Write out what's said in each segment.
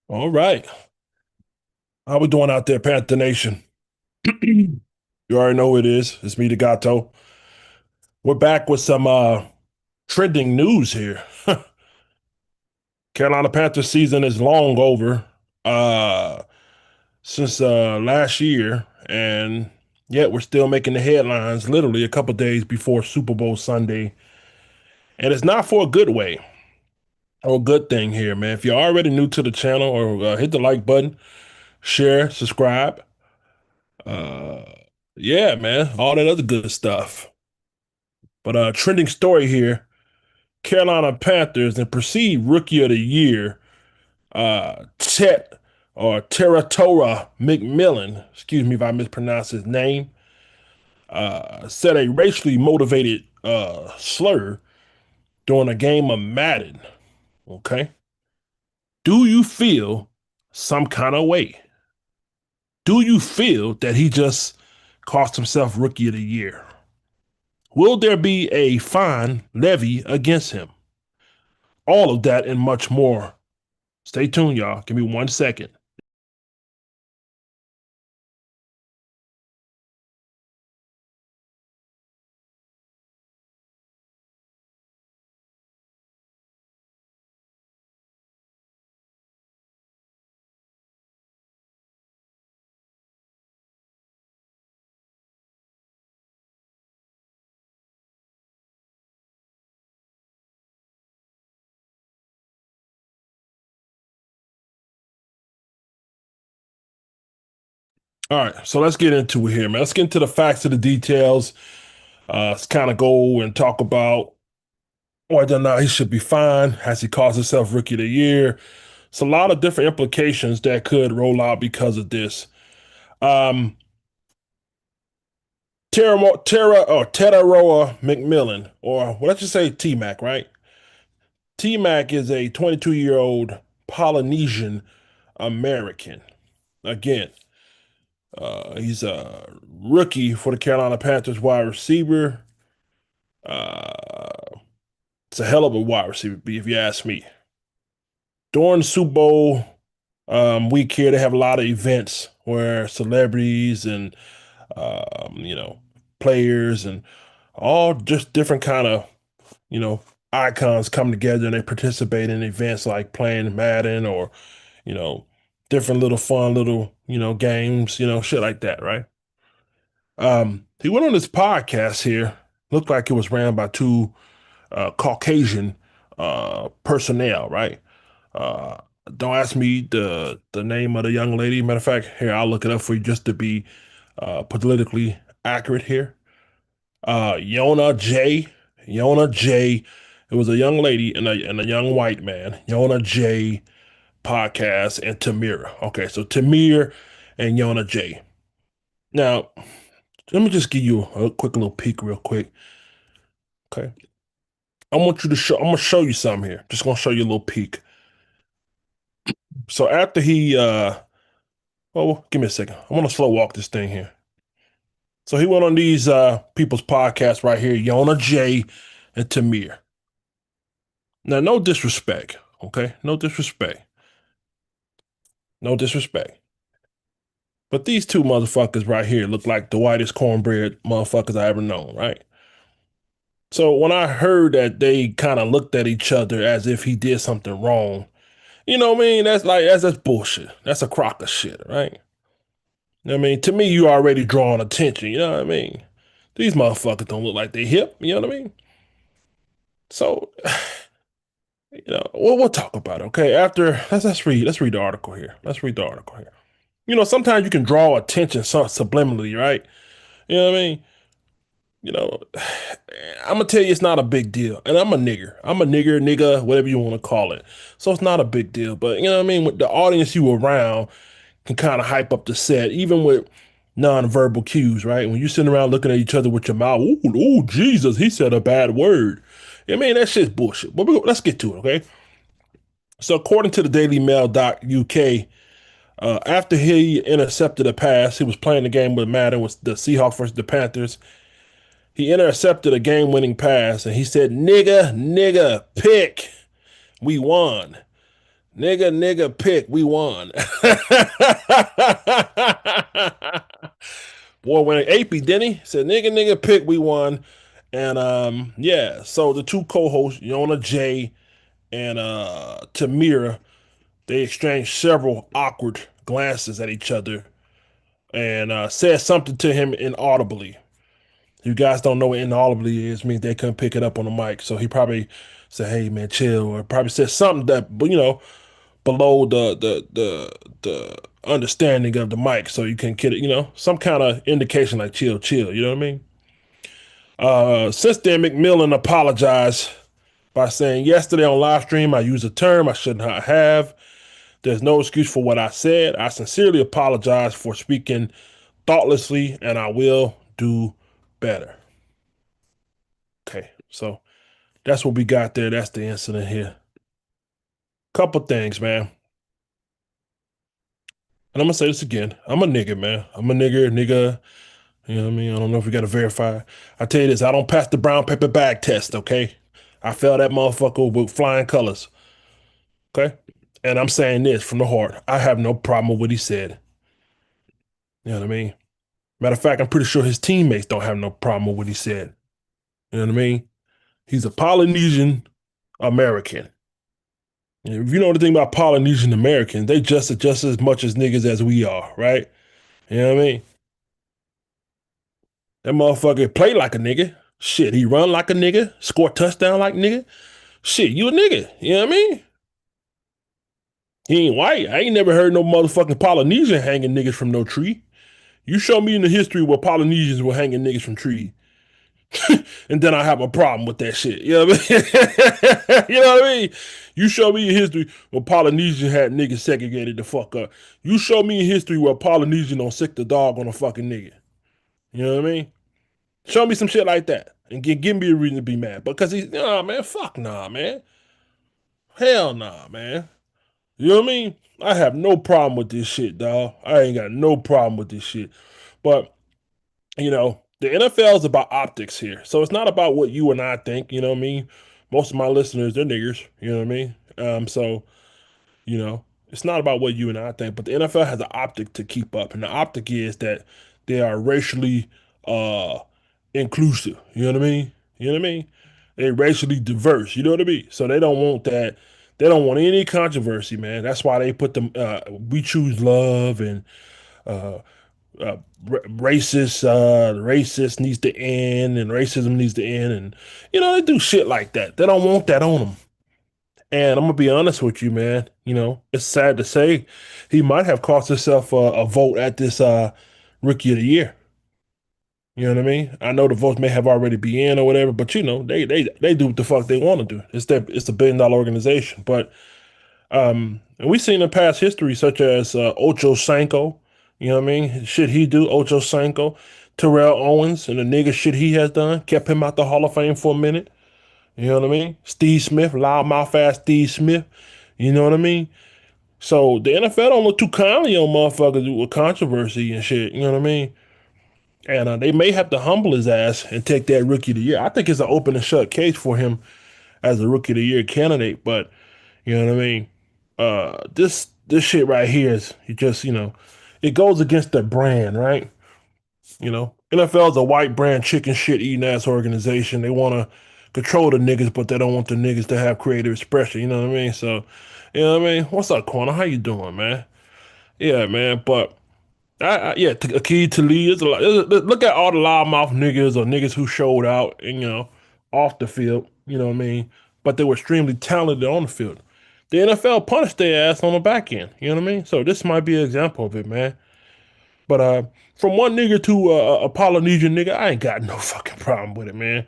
All right. How we doing out there, Panther Nation? You already know who it is. It's me, the Gato. We're back with some trending news here. Carolina Panthers season is long over uh since last year, and yet we're still making the headlines literally a couple days before Super Bowl Sunday. And it's not for a good way or a good thing here, man. If you're already new to the channel, or hit the like button, share, subscribe. Uh yeah, man, all that other good stuff. But trending story here: Carolina Panthers and perceived Rookie of the Year, Tet or Tetairoa McMillan. Excuse me if I mispronounce his name. Said a racially motivated slur during a game of Madden. Okay, do you feel some kind of way? Do you feel that he just cost himself Rookie of the Year? Will there be a fine levy against him? All of that and much more. Stay tuned, y'all. Give me 1 second. All right, so let's get into it here, man. Let's get into the facts of the details. Let's kind of go and talk about whether or not he should be fined. Has he caused himself Rookie of the Year? It's a lot of different implications that could roll out because of this. Um, Tetairoa McMillan, or what did you say, T-Mac, right? T-Mac is a 22-year-old Polynesian American. Again, he's a rookie for the Carolina Panthers wide receiver. Uh, it's a hell of a wide receiver, B, if you ask me. During the Super Bowl week here, they have a lot of events where celebrities and you know, players and all just different kind of, you know, icons come together and they participate in events like playing Madden or, you know, different little fun little, games, shit like that, right? He went on this podcast here. Looked like it was ran by two Caucasian personnel, right? Uh, don't ask me the name of the young lady. Matter of fact, here I'll look it up for you just to be politically accurate here. YonnaJay, YonnaJay. It was a young lady and a young white man. YonnaJay podcast and Tamir. Okay, so Tamir and YonnaJay. Now, let me just give you a quick little peek, real quick. Okay. I want you to show, I'm gonna show you something here. Just gonna show you a little peek. So after he well, give me a second. I want to slow walk this thing here. So he went on these people's podcasts right here, YonnaJay and Tamir. Now, no disrespect, okay? No disrespect. No disrespect. But these two motherfuckers right here look like the whitest cornbread motherfuckers I ever known, right? So when I heard that they kind of looked at each other as if he did something wrong, you know what I mean? That's bullshit. That's a crock of shit, right? You know what I mean, to me, you already drawing attention. You know what I mean? These motherfuckers don't look like they hip. You know what I mean? So, we'll talk about it. Okay, after let's read the article here. Let's read the article here. Sometimes you can draw attention subliminally, right? You know what I mean? You know, I'm gonna tell you it's not a big deal. And I'm a nigger. I'm a nigger, nigga, whatever you want to call it. So it's not a big deal. But you know what I mean? With the audience you around can kind of hype up the set, even with non-verbal cues, right? When you're sitting around looking at each other with your mouth, ooh, ooh, Jesus, he said a bad word. I mean, that shit's bullshit. But let's get to it, okay? So according to the Daily Mail UK, after he intercepted a pass, he was playing the game with Madden with the Seahawks versus the Panthers. He intercepted a game-winning pass, and he said, "Nigga, nigga, pick. We won." Nigga, pick. We won. Boy, when AP didn't he? Said nigga, pick. We won. And yeah. So the two co-hosts, YonnaJay and Tamir, they exchanged several awkward glances at each other and said something to him inaudibly. You guys don't know what inaudibly is, means they couldn't pick it up on the mic. So he probably said, "Hey man, chill," or probably said something that, below the understanding of the mic, so you can get it, some kind of indication like chill. You know what I mean? Since then, McMillan apologized by saying, "Yesterday on live stream, I used a term I should not have. There's no excuse for what I said. I sincerely apologize for speaking thoughtlessly, and I will do better." Okay, so that's what we got there. That's the incident here. Couple things, man. And I'm gonna say this again. I'm a nigga, man. I'm a nigga. You know what I mean? I don't know if we gotta verify. I tell you this, I don't pass the brown paper bag test, okay? I failed that motherfucker with flying colors. Okay? And I'm saying this from the heart. I have no problem with what he said. You know what I mean? Matter of fact, I'm pretty sure his teammates don't have no problem with what he said. You know what I mean? He's a Polynesian American. And if you know anything about Polynesian Americans, they just as much as niggas as we are, right? You know what I mean? That motherfucker play like a nigga. Shit, he run like a nigga, score touchdown like nigga. Shit, you a nigga. You know what I mean? He ain't white. I ain't never heard no motherfucking Polynesian hanging niggas from no tree. You show me in the history where Polynesians were hanging niggas from trees, and then I have a problem with that shit. You know what I mean? You know what I mean? You show me in history where Polynesian had niggas segregated the fuck up. You show me in history where Polynesian don't sick the dog on a fucking nigga. You know what I mean? Show me some shit like that, and give me a reason to be mad. Because he's, nah, man, fuck nah, man. Hell nah, man. You know what I mean? I have no problem with this shit, dog. I ain't got no problem with this shit. But, the NFL is about optics here. So it's not about what you and I think, you know what I mean? Most of my listeners, they're niggers, you know what I mean? So, it's not about what you and I think, but the NFL has an optic to keep up. And the optic is that they are racially uh inclusive. You know what I mean? You know what I mean? They're racially diverse. You know what I mean? So they don't want that. They don't want any controversy, man. That's why they put them. We choose love and uh, racist needs to end and racism needs to end, and they do shit like that. They don't want that on them. And I'm gonna be honest with you, man. It's sad to say he might have cost himself a vote at this Rookie of the Year. You know what I mean? I know the votes may have already been in or whatever, but they do what the fuck they want to do. It's a billion-dollar organization. But and we've seen in past history such as Ocho Cinco, you know what I mean? Shit he do, Ocho Cinco, Terrell Owens, and the nigga shit he has done, kept him out the Hall of Fame for a minute. You know what I mean? Steve Smith, loudmouth ass Steve Smith. You know what I mean? So the NFL don't look too kindly on motherfuckers with controversy and shit. You know what I mean? And they may have to humble his ass and take that Rookie of the Year. I think it's an open and shut case for him as a Rookie of the Year candidate. But you know what I mean? This shit right here is it goes against the brand, right? NFL is a white brand chicken shit eating ass organization. They want to control the niggas, but they don't want the niggas to have creative expression. You know what I mean? So, you know what I mean? What's up, Corner? How you doing, man? Yeah, man. But yeah, a key to lead is a lot. Look at all the loudmouth niggas or niggas who showed out and off the field. You know what I mean? But they were extremely talented on the field. The NFL punished their ass on the back end. You know what I mean? So this might be an example of it, man. But from one nigga to a Polynesian nigga, I ain't got no fucking problem with it, man.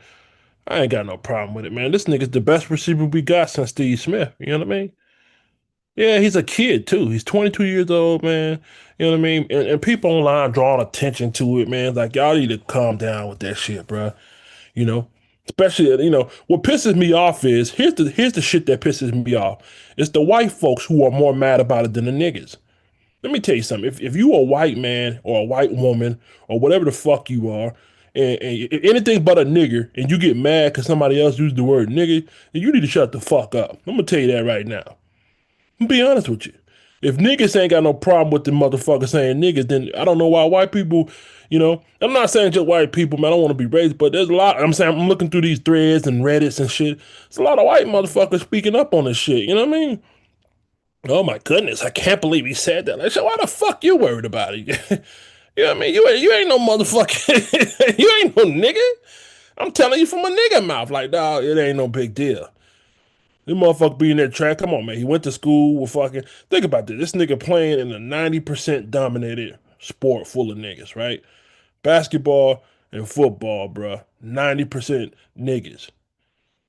I ain't got no problem with it, man. This nigga's the best receiver we got since Steve Smith. You know what I mean? Yeah, he's a kid too. He's 22 years old, man. You know what I mean? And people online drawing attention to it, man. Like y'all need to calm down with that shit, bro. You know, especially what pisses me off is here's the shit that pisses me off. It's the white folks who are more mad about it than the niggas. Let me tell you something. If you a white man or a white woman or whatever the fuck you are, and anything but a nigger, and you get mad because somebody else used the word nigger, then you need to shut the fuck up. I'm gonna tell you that right now. Be honest with you. If niggas ain't got no problem with the motherfucker saying niggas, then I don't know why white people, I'm not saying just white people, man. I don't want to be racist, but there's a lot. I'm saying I'm looking through these threads and Reddits and shit. There's a lot of white motherfuckers speaking up on this shit. You know what I mean? Oh my goodness, I can't believe he said that. Like, so why the fuck you worried about it? You know what I mean? You ain't no motherfucker. You ain't no nigga. I'm telling you from a nigga mouth. Like, dog, it ain't no big deal. This motherfucker be in that track. Come on, man. He went to school with fucking. Think about this. This nigga playing in a 90% dominated sport full of niggas, right? Basketball and football, bruh. 90% niggas.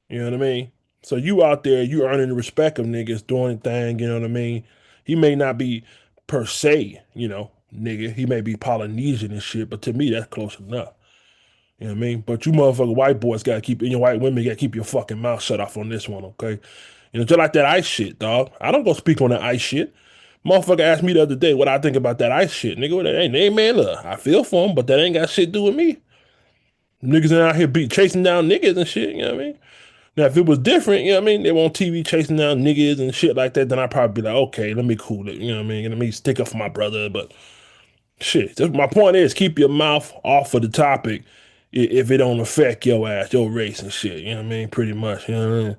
You know what I mean? So you out there, you earning the respect of niggas doing thing, you know what I mean? He may not be per se, nigga. He may be Polynesian and shit, but to me, that's close enough. You know what I mean? But you motherfucking white boys gotta keep, and your white women gotta keep your fucking mouth shut off on this one, okay? Just like that ice shit, dog. I don't go speak on that ice shit. Motherfucker asked me the other day what I think about that ice shit. Nigga, hey man, look, I feel for him, but that ain't got shit to do with me. Niggas ain't out here chasing down niggas and shit, you know what I mean? Now, if it was different, you know what I mean? They were on TV chasing down niggas and shit like that, then I'd probably be like, okay, let me cool it, you know what I mean? Let me stick up for my brother. But shit, my point is keep your mouth off of the topic if it don't affect your ass, your race and shit, you know what I mean? Pretty much, you know what I mean?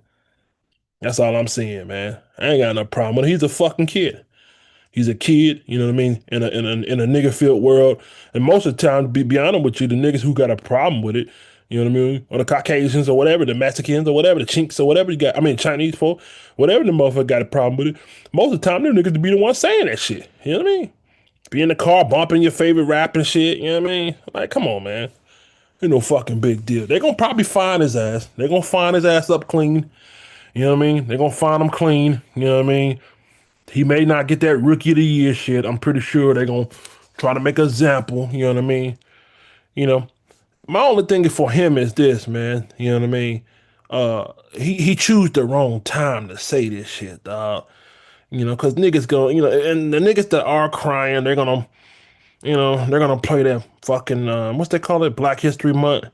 That's all I'm saying, man. I ain't got no problem with it. He's a fucking kid. He's a kid, you know what I mean, in a nigga filled world. And most of the time, to be honest with you, the niggas who got a problem with it, you know what I mean, or the Caucasians or whatever, the Mexicans or whatever, the Chinks or whatever you got, I mean Chinese folk, whatever the motherfucker got a problem with it. Most of the time, them niggas to be the ones saying that shit. You know what I mean? Be in the car bumping your favorite rap and shit. You know what I mean? Like, come on, man. Ain't no fucking big deal. They're gonna probably find his ass. They're gonna find his ass up clean. You know what I mean? They're gonna find him clean. You know what I mean? He may not get that rookie of the year shit. I'm pretty sure they're gonna try to make an example. You know what I mean? You know, my only thing for him is this, man. You know what I mean? He choose the wrong time to say this shit, dog. Cause niggas go, and the niggas that are crying, they're gonna play that fucking what's they call it, Black History Month.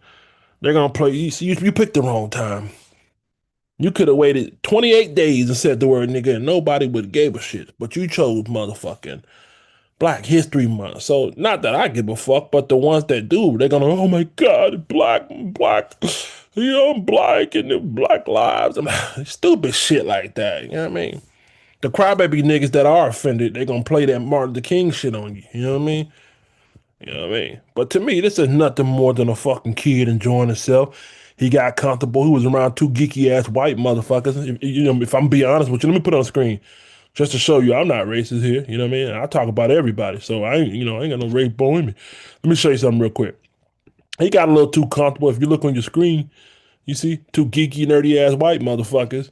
They're gonna play. You picked the wrong time. You could have waited 28 days and said the word nigga, and nobody would have gave a shit. But you chose motherfucking Black History Month. So not that I give a fuck, but the ones that do, they're gonna, oh my God, black, I'm black and the black lives. Stupid shit like that. You know what I mean? The crybaby niggas that are offended, they gonna play that Martin Luther King shit on you. You know what I mean? You know what I mean? But to me, this is nothing more than a fucking kid enjoying himself. He got comfortable. He was around two geeky ass white motherfuckers. If I'm being honest with you, let me put it on the screen just to show you I'm not racist here. You know what I mean? I talk about everybody, so I ain't got no race bone in me. Let me show you something real quick. He got a little too comfortable. If you look on your screen, you see two geeky, nerdy ass white motherfuckers.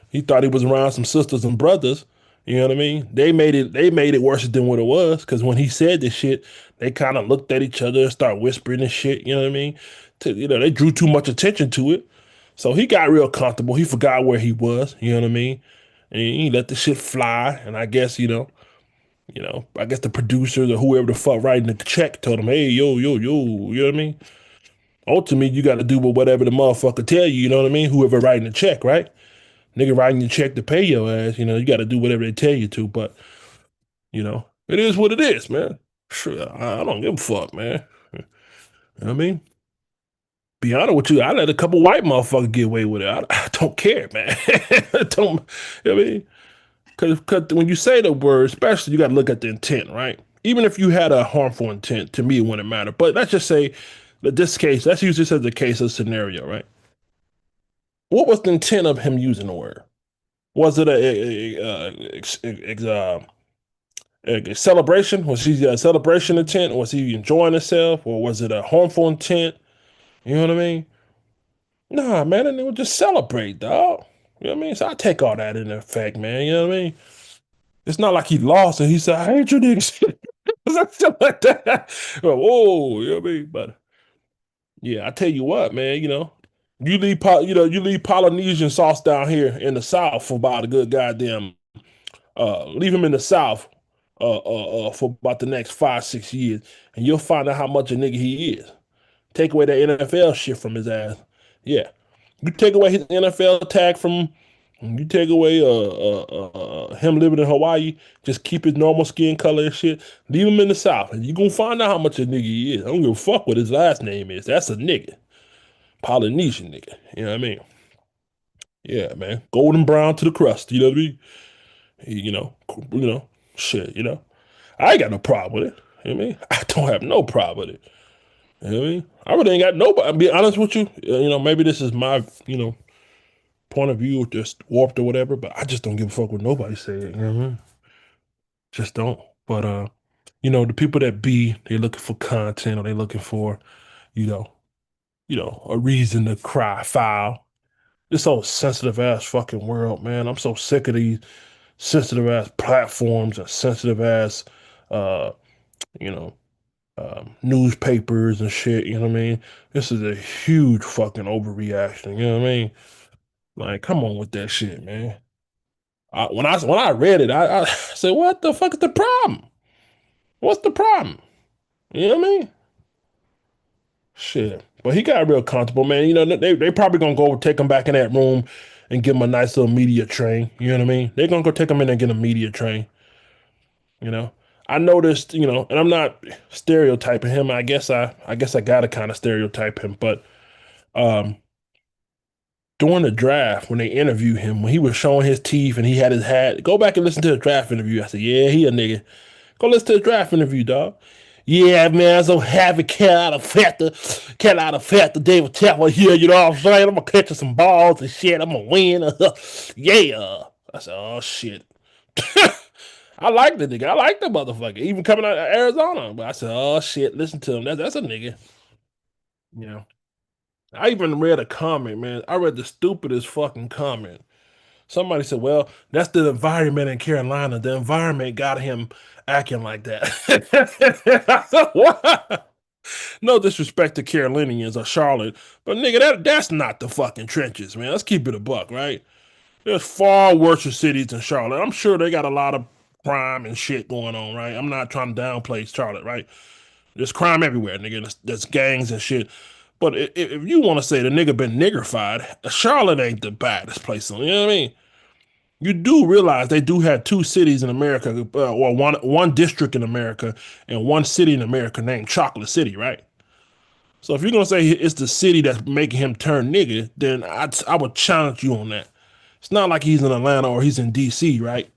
He thought he was around some sisters and brothers. You know what I mean? They made it worse than what it was. Cause when he said this shit, they kind of looked at each other and start whispering and shit. You know what I mean? They drew too much attention to it. So he got real comfortable. He forgot where he was. You know what I mean? And he let the shit fly. And I guess, I guess the producers or whoever the fuck writing the check told him, hey, yo, yo, yo, you know what I mean? Ultimately, you got to do whatever the motherfucker tell you, you know what I mean? Whoever writing the check, right? Nigga writing the check to pay your ass, you got to do whatever they tell you to. But, it is what it is, man. Sure, I don't give a fuck, man. You know what I mean? Be honest with you, I let a couple white motherfuckers get away with it. I don't care, man. I don't, you know what I mean? Because when you say the word, especially, you got to look at the intent, right? Even if you had a harmful intent, to me, it wouldn't matter. But let's just say that this case, let's use this as a case of scenario, right? What was the intent of him using the word? Was it a celebration? Was he a celebration intent? Was he enjoying himself? Or was it a harmful intent? You know what I mean? Nah, man, and they would just celebrate, dog. You know what I mean? So I take all that in effect, man. You know what I mean? It's not like he lost and he said, I hate you niggas. Something like that. Whoa, you know what I mean? But yeah, I tell you what, man, you leave Polynesian sauce down here in the South for about a good goddamn leave him in the South for about the next 5, 6 years, and you'll find out how much a nigga he is. Take away that NFL shit from his ass. Yeah. You take away his NFL tag from You take away him living in Hawaii, just keep his normal skin color and shit. Leave him in the South, and you gonna find out how much a nigga he is. I don't give a fuck what his last name is. That's a nigga, Polynesian nigga. You know what I mean? Yeah, man. Golden brown to the crust. You know what I mean? You know, shit. You know, I ain't got no problem with it. You know what I mean? I don't have no problem with it. You know what I mean? I really ain't got nobody. I'll be honest with you. You know, maybe this is my point of view, just warped or whatever. But I just don't give a fuck what nobody say. You know what I mean? Just don't. But the people that they looking for content or they looking for, you know, a reason to cry foul. This whole sensitive ass fucking world, man. I'm so sick of these sensitive ass platforms and sensitive ass uh, you know, newspapers and shit, you know what I mean? This is a huge fucking overreaction, you know what I mean? Like, come on with that shit, man. When I read it, I said, what the fuck is the problem? What's the problem? You know what I mean? Shit. But he got real comfortable, man. You know, they probably gonna go take him back in that room and give him a nice little media train. You know what I mean? They're gonna go take him in and get a media train, you know. I noticed, and I'm not stereotyping him. I guess I gotta kind of stereotype him, but um during the draft, when they interviewed him, when he was showing his teeth and he had his hat, go back and listen to the draft interview. I said, yeah, he a nigga. Go listen to the draft interview, dog. Yeah, man, I'm so happy cat out of fat the David Tepper here, you know what I'm saying? I'm gonna catch some balls and shit. I'm gonna win. Yeah. I said, oh shit. I like the nigga. I like the motherfucker. Even coming out of Arizona. But I said, oh shit, listen to him. That's a nigga. Yeah. I even read a comment, man. I read the stupidest fucking comment. Somebody said, well, that's the environment in Carolina. The environment got him acting like that. I said, what? No disrespect to Carolinians or Charlotte, but nigga, that's not the fucking trenches, man. Let's keep it a buck, right? There's far worse cities than Charlotte. I'm sure they got a lot of crime and shit going on, right? I'm not trying to downplay Charlotte, right? There's crime everywhere, nigga. There's gangs and shit. But if you want to say the nigga been niggerfied, Charlotte ain't the baddest place on. You know what I mean? You do realize they do have two cities in America, or one district in America, and one city in America named Chocolate City, right? So if you're gonna say it's the city that's making him turn nigga, then I would challenge you on that. It's not like he's in Atlanta or he's in DC, right?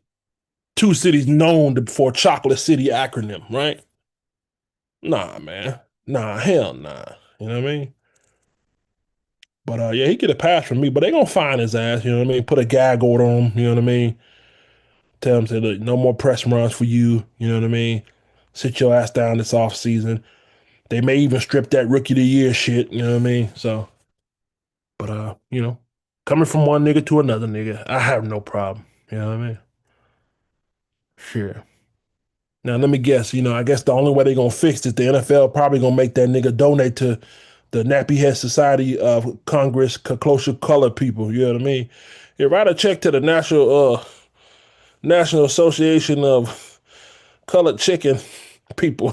Two cities known for Chocolate City acronym, right? Nah, man. Nah, hell nah. You know what I mean? But yeah, he get a pass from me, but they gonna find his ass, you know what I mean? Put a gag order on him, you know what I mean? Tell him, say, look, no more press runs for you, you know what I mean? Sit your ass down this off season. They may even strip that rookie of the year shit, you know what I mean? So, but coming from one nigga to another nigga, I have no problem. You know what I mean? Sure. Now let me guess, I guess the only way they're gonna fix this, the NFL probably gonna make that nigga donate to the Nappy Head Society of Congress Closure Colored People. You know what I mean? Yeah, write a check to the National Association of Colored Chicken People.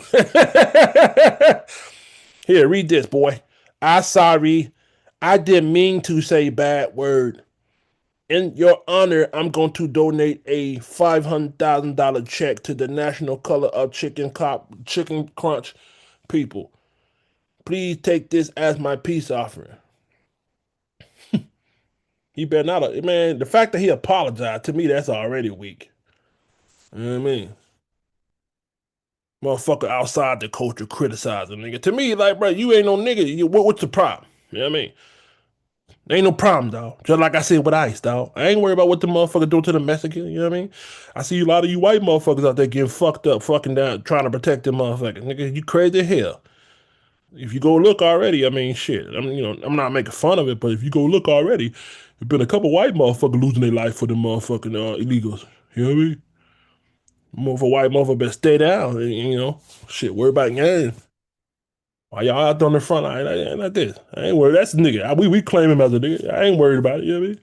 Here, read this, boy. I sorry. I didn't mean to say bad word. In your honor, I'm going to donate a $500,000 check to the National Color of Chicken Crunch people. Please take this as my peace offering. He better not, man. The fact that he apologized to me, that's already weak. You know what I mean? Motherfucker outside the culture criticizing nigga. To me, like, bro, you ain't no nigga. What's the problem? You know what I mean? There ain't no problem, dog. Just like I said with ICE, dog. I ain't worried about what the motherfucker do to the Mexican. You know what I mean? I see a lot of you white motherfuckers out there getting fucked up, fucking down, trying to protect them motherfuckers. Nigga, you crazy as hell. If you go look already, I mean, shit. I'm not making fun of it, but if you go look already, there's been a couple white motherfuckers losing their life for the motherfucking illegals. You know what I mean? More for white motherfucker better stay down. Shit. Worry about gang. Why y'all out there on the front line? I ain't like this. I ain't worried. That's a nigga. We claim him as a nigga. I ain't worried about it. You know what I mean?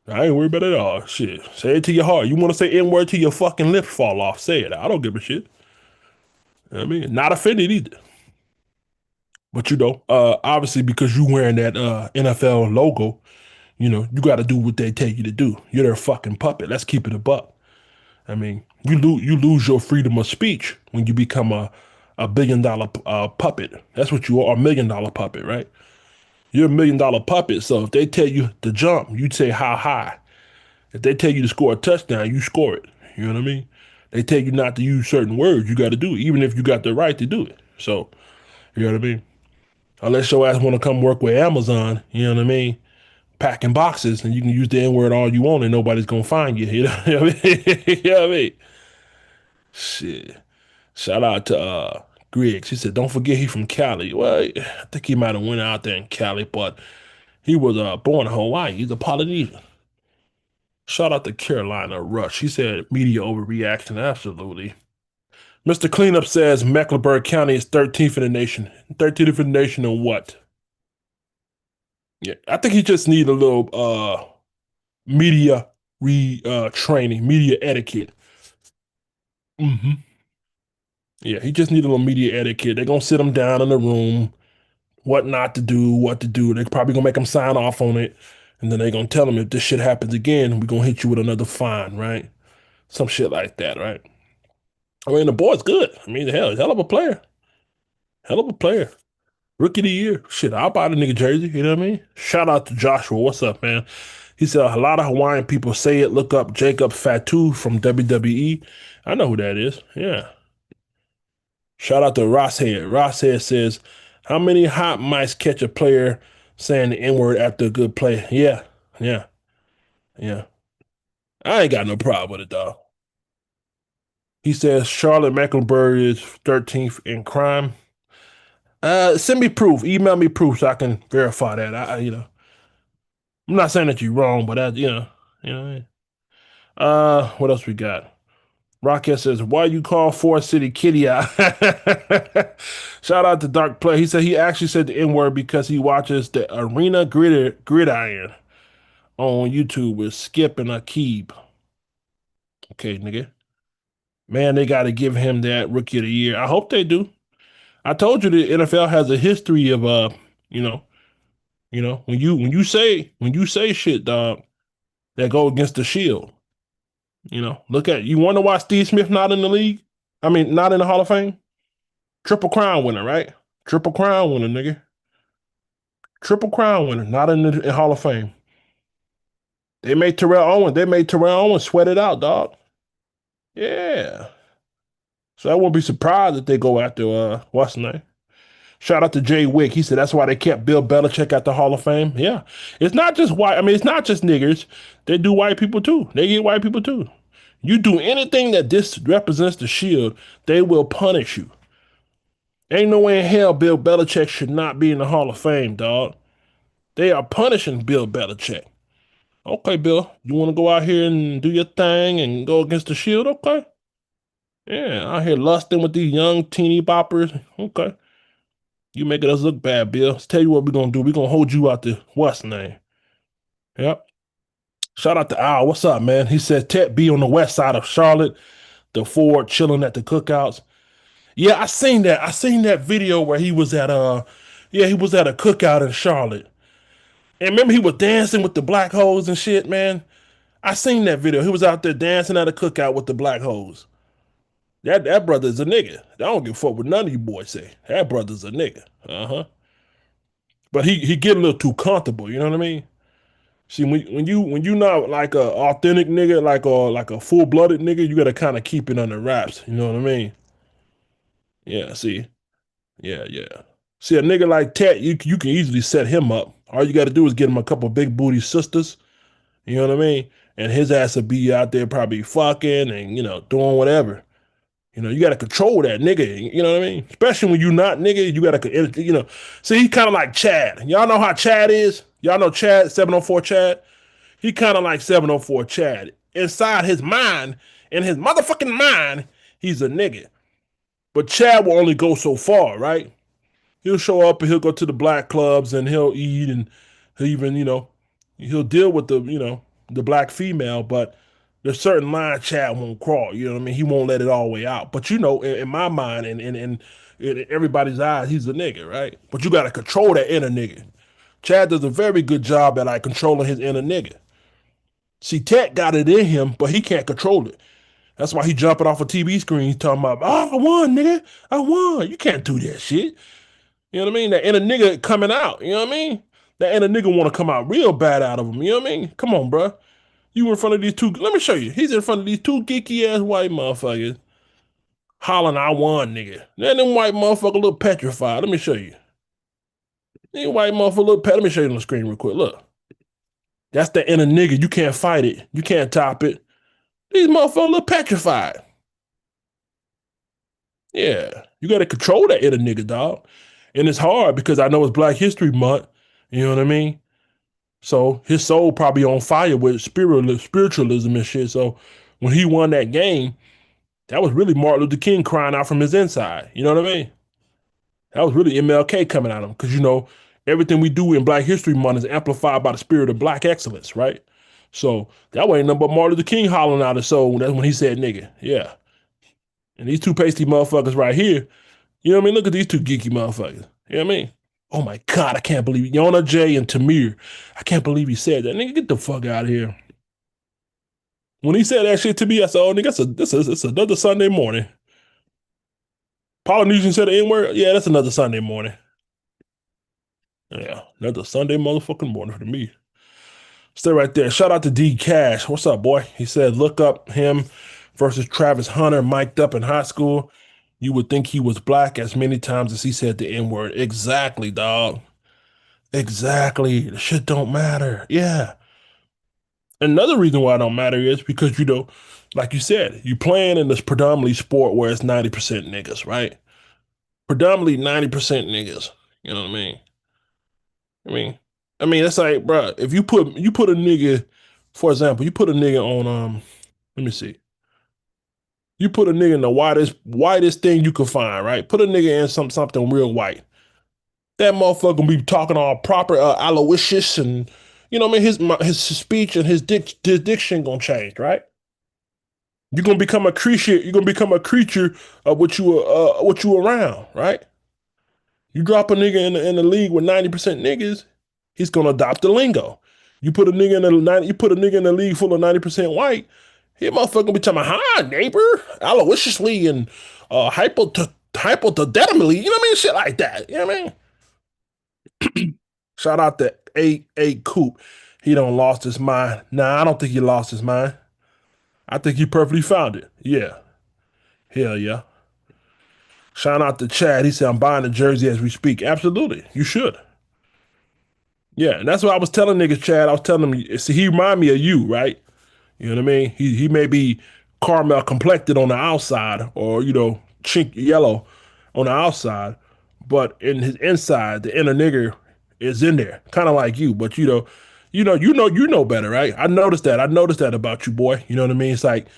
I ain't worried about it at all. Shit. Say it to your heart. You want to say N word till your fucking lips fall off? Say it. I don't give a shit. You know what I mean? Not offended either. But obviously because you wearing that NFL logo, You got to do what they tell you to do. You're their fucking puppet. Let's keep it a buck. I mean, you lose your freedom of speech when you become a $1 billion puppet. That's what you are, $1 million puppet, right? You're $1 million puppet. So if they tell you to jump, you say how high. If they tell you to score a touchdown, you score it. You know what I mean? They tell you not to use certain words, you got to do it, even if you got the right to do it. So, you know what I mean? Unless your ass want to come work with Amazon, you know what I mean? Packing boxes, and you can use the N word all you want, and nobody's gonna find you. You know what I mean? You know what I mean? Shit. Shout out to Griggs. He said, "Don't forget he from Cali." Well, I think he might have went out there in Cali, but he was born in Hawaii. He's a Polynesian. Shout out to Carolina Rush. He said media overreaction. Absolutely. Mr. Cleanup says Mecklenburg County is 13th in the nation. 13th in the nation in what? Yeah, I think he just need a little media training, media etiquette. Hmm. Yeah, he just need a little media etiquette. They're gonna sit him down in the room, what not to do, what to do. They're probably gonna make him sign off on it, and then they're gonna tell him if this shit happens again, we're gonna hit you with another fine, right? Some shit like that, right? I mean, the boy's good. I mean, hell of a player, hell of a player. Rookie of the year. Shit, I'll buy the nigga jersey. You know what I mean? Shout out to Joshua. What's up, man? He said a lot of Hawaiian people say it. Look up Jacob Fatu from WWE. I know who that is. Yeah. Shout out to Rosshead. Rosshead says, how many hot mice catch a player saying the N-word after a good play? Yeah. Yeah. Yeah. I ain't got no problem with it, though. He says Charlotte Mecklenburg is 13th in crime. Send me proof. Email me proof so I can verify that. I'm not saying that you're wrong, but you know. What else we got? Rocket says, "Why you call Forest City Kitty out?" Shout out to Dark Play. He said he actually said the N word because he watches the Arena Gridiron on YouTube with Skip and Akib. Okay, nigga. Man, they got to give him that Rookie of the Year. I hope they do. I told you the NFL has a history of you know, when you say shit, dog, that go against the shield. Look at you. Wonder why Steve Smith not in the league? I mean, not in the Hall of Fame. Triple crown winner, right? Triple crown winner, nigga. Triple crown winner, not in the Hall of Fame. They made Terrell Owens. They made Terrell Owens sweat it out, dog. Yeah. So I won't be surprised if they go after what's his name? Shout out to Jay Wick. He said that's why they kept Bill Belichick at the Hall of Fame. Yeah. It's not just white. I mean, it's not just niggers. They do white people too. They get white people too. You do anything that this represents the shield, they will punish you. Ain't no way in hell Bill Belichick should not be in the Hall of Fame, dog. They are punishing Bill Belichick. Okay, Bill, you want to go out here and do your thing and go against the shield? Okay. Yeah, out here lusting with these young teeny boppers. Okay. You making us look bad, Bill. Let's tell you what we're gonna do. We're gonna hold you out the what's name. Yep. Shout out to Al. What's up, man? He said Ted B on the west side of Charlotte, the Ford chilling at the cookouts. Yeah, I seen that. I seen that video where he was at he was at a cookout in Charlotte. And remember he was dancing with the black hoes and shit, man. I seen that video. He was out there dancing at a cookout with the black hoes. That brother's a nigga. I don't give a fuck what none of you boys say. That brother's a nigga. Uh-huh. But he get a little too comfortable, you know what I mean? See, when you not like a authentic nigga, like a full-blooded nigga, you gotta kind of keep it under wraps. You know what I mean? Yeah, see. Yeah, yeah. See, a nigga like Tat, you can easily set him up. All you got to do is get him a couple big booty sisters. You know what I mean? And his ass will be out there probably fucking and doing whatever. You got to control that nigga. You know what I mean? Especially when you not nigga, you got to. See, he kind of like Chad. Y'all know how Chad is. Y'all know Chad 704 Chad. He kind of like 704 Chad. Inside his mind, in his motherfucking mind, he's a nigga. But Chad will only go so far, right? He'll show up and he'll go to the black clubs and he'll eat and he'll even, he'll deal with the black female, but there's certain line Chad won't cross. You know what I mean? He won't let it all the way out. But in my mind and in everybody's eyes, he's a nigga, right? But you gotta control that inner nigga. Chad does a very good job at like controlling his inner nigga. See, Tet got it in him, but he can't control it. That's why he jumping off a TV screen. He's talking about, oh, I won, nigga. I won. You can't do that shit. You know what I mean? That inner nigga coming out. You know what I mean? That inner nigga want to come out real bad out of him. You know what I mean? Come on, bro. You in front of these two. Let me show you. He's in front of these two geeky ass white motherfuckers hollering, I won, nigga. Then them white motherfucker look petrified. Let me show you. These white motherfucker look pet. Let me show you on the screen real quick. Look. That's the inner nigga. You can't fight it. You can't top it. These motherfuckers look petrified. Yeah. You got to control that inner nigga, dog. And it's hard because I know it's Black History Month. You know what I mean? So his soul probably on fire with spiritualism and shit. So when he won that game, that was really Martin Luther King crying out from his inside. You know what I mean? That was really MLK coming at him because, you know, everything we do in Black History Month is amplified by the spirit of Black excellence, right? So that way ain't nothing but Martin Luther King hollering out his soul. That's when he said nigga. Yeah. And these two pasty motherfuckers right here, you know what I mean? Look at these two geeky motherfuckers. You know what I mean? Oh my God, I can't believe it. YonnaJay and Tamir. I can't believe he said that. Nigga, get the fuck out of here. When he said that shit to me, I said, oh, nigga, it's another Sunday morning. Polynesian said the N-word? Yeah, that's another Sunday morning. Yeah, another Sunday motherfucking morning for me. Stay right there. Shout out to D Cash. What's up, boy? He said, look up him versus Travis Hunter mic'd up in high school. You would think he was black as many times as he said the N-word. Exactly, dog. Exactly. The shit don't matter. Yeah. Another reason why it don't matter is because, you know, like you said, you playing in this predominantly sport where it's 90% niggas, right? Predominantly 90% niggas. You know what I mean? I mean, it's like, bro, if you put a nigga, for example, you put a nigga on let me see. You put a nigga in the whitest thing you could find, right? Put a nigga in something real white. That motherfucker gonna be talking all proper Aloysius and you know what I mean his speech and his diction gonna change, right? You're gonna become a creature. You're gonna become a creature of what you around, right? You drop a nigga in the league with 90% niggas, he's gonna adopt the lingo. You put a nigga in the league full of 90% white, he motherfucker gonna be talking, hi neighbor, aloysiously and hypothetically, you know what I mean? Shit like that. You know what I mean? Shout out to A Coop. He don't lost his mind. Nah, I don't think he lost his mind. I think he perfectly found it. Yeah. Hell yeah. Shout out to Chad. He said, I'm buying the jersey as we speak. Absolutely. You should. Yeah. And that's what I was telling niggas, Chad. I was telling him, see, he remind me of you, right? You know what I mean? He may be caramel complected on the outside or, you know, chink yellow on the outside, but in his inside, the inner nigger is in there. Kind of like you, but you know better, right? I noticed that. I noticed that about you, boy. You know what I mean? It's like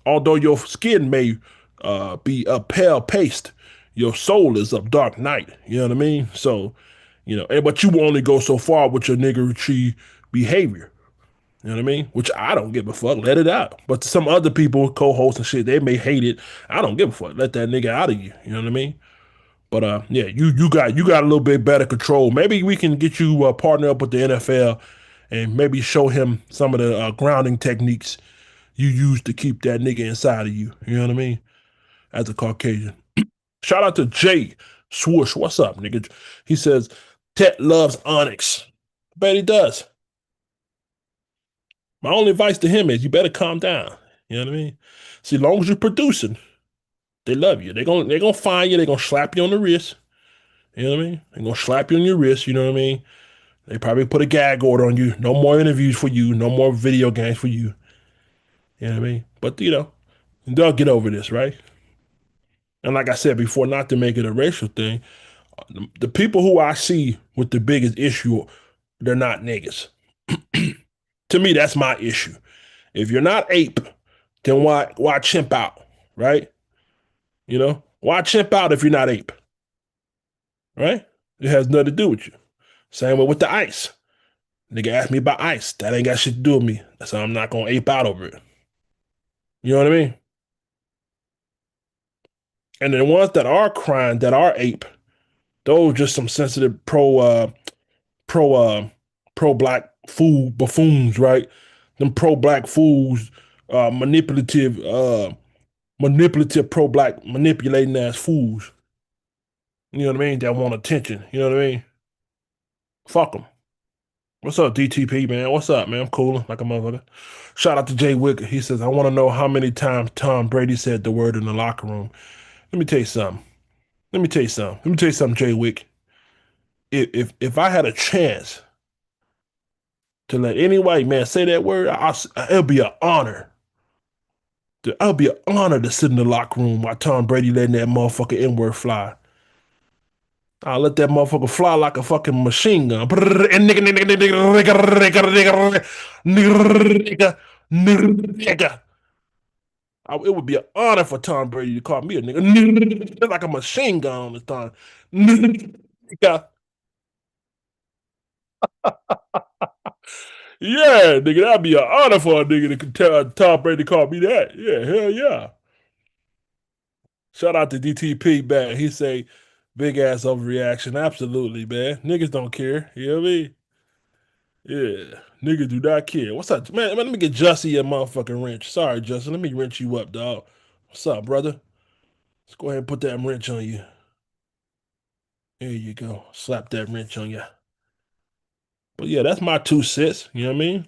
although your skin may be a pale paste, your soul is of dark night. You know what I mean? So, you know, but you will only go so far with your niggery behavior. You know what I mean? Which I don't give a fuck. Let it out. But to some other people, co-hosts and shit, they may hate it. I don't give a fuck. Let that nigga out of you. You know what I mean? But yeah, you got a little bit better control. Maybe we can get you partner up with the NFL and maybe show him some of the grounding techniques you use to keep that nigga inside of you. You know what I mean? As a Caucasian. Shout out to Jay Swoosh. What's up, nigga? He says, Tet loves Onyx. I bet he does. My only advice to him is you better calm down. You know what I mean? See, as long as you're producing, they love you. They're gonna find you, they're gonna slap you on the wrist. You know what I mean? They're gonna slap you on your wrist, you know what I mean? They probably put a gag order on you. No more interviews for you, no more video games for you. You know what I mean? But you know, they'll get over this, right? And like I said before, not to make it a racial thing, the people who I see with the biggest issue, they're not niggas. To me, that's my issue. If you're not ape, then why chimp out, right? You know, why chimp out if you're not ape, right? It has nothing to do with you. Same way with the ice. Nigga asked me about ice. That ain't got shit to do with me. So I'm not gonna ape out over it. You know what I mean? And the ones that are crying, that are ape, those just some sensitive pro pro black fool buffoons, right? Them pro black fools, manipulative pro black manipulating ass fools. You know what I mean? That want attention. You know what I mean? Fuck them. What's up, DTP, man? What's up, man? I'm cooling like a motherfucker. Shout out to Jay Wicker. He says, I want to know how many times Tom Brady said the word in the locker room. Let me tell you something. Let me tell you something. Let me tell you something, Jay Wick. If I had a chance to let any white man say that word, it'll be an honor. It'll be an honor to sit in the locker room while Tom Brady letting that motherfucker N-word fly. I'll let that motherfucker fly like a fucking machine gun. It would be an honor for Tom Brady to call me a nigga like a machine gun on the time. Yeah, nigga, that'd be an honor for a nigga to tell Tom Brady to call me that. Yeah, hell yeah. Shout out to DTP, man. He say big ass overreaction. Absolutely, man. Niggas don't care. You know what I mean? Yeah. Niggas do not care. What's up? Man, let me get Jussie a motherfucking wrench. Sorry, Justin. Let me wrench you up, dog. What's up, brother? Let's go ahead and put that wrench on you. There you go. Slap that wrench on you. But yeah, that's my 2 cents. You know what I mean?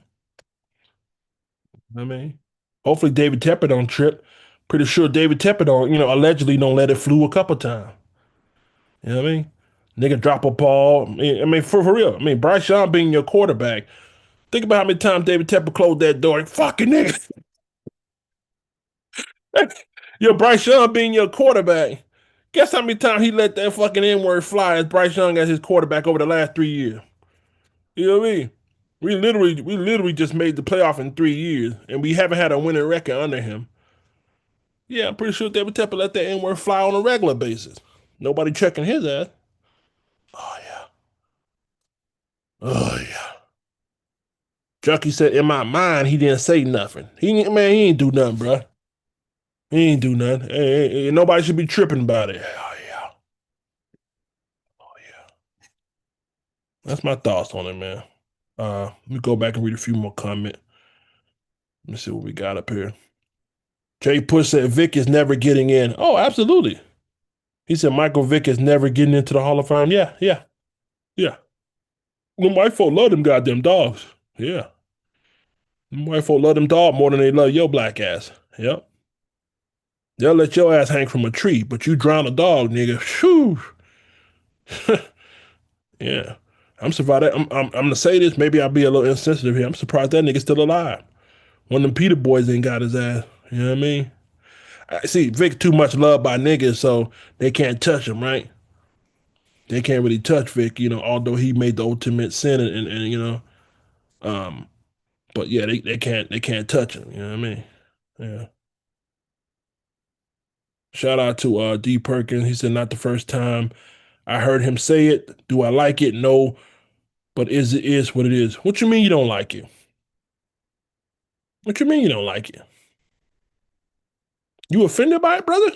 I mean, hopefully David Tepper don't trip. Pretty sure David Tepper don't, allegedly don't let it flew a couple times. You know what I mean? Nigga drop a ball. I mean, for real. I mean, Bryce Young being your quarterback. Think about how many times David Tepper closed that door. Fucking nigga. Your Bryce Young being your quarterback. Guess how many times he let that fucking N-word fly as Bryce Young as his quarterback over the last 3 years? You know what I mean? We literally just made the playoff in 3 years, and we haven't had a winning record under him. Yeah, I'm pretty sure David Tepper let that N-word fly on a regular basis. Nobody checking his ass. Oh yeah. Oh yeah. Chucky said, in my mind, he didn't say nothing. He ain't do nothing, bro. He ain't do nothing. Nobody should be tripping about it. Oh yeah. Oh yeah. That's my thoughts on it, man. Let me go back and read a few more comments. Let me see what we got up here. Jay Push said Vic is never getting in. Oh, absolutely. He said Michael Vick is never getting into the Hall of Fame. Yeah, yeah, yeah. Them white folk love them goddamn dogs. Yeah. Them white folk love them dog more than they love your black ass. Yep. They'll let your ass hang from a tree, but you drown a dog, nigga. Shoo. Yeah. I'm surprised. I'm gonna say this. Maybe I'll be a little insensitive here. I'm surprised that nigga's still alive. One of them Peter boys ain't got his ass. You know what I mean? I see Vic too much love by niggas, so they can't touch him, right? They can't really touch Vic, although he made the ultimate sin and um, but yeah, they can't touch him, you know what I mean? Yeah. Shout out to D Perkins. He said not the first time I heard him say it. Do I like it? No, but is what it is. What you mean you don't like it? What you mean you don't like it? You offended by it, brother?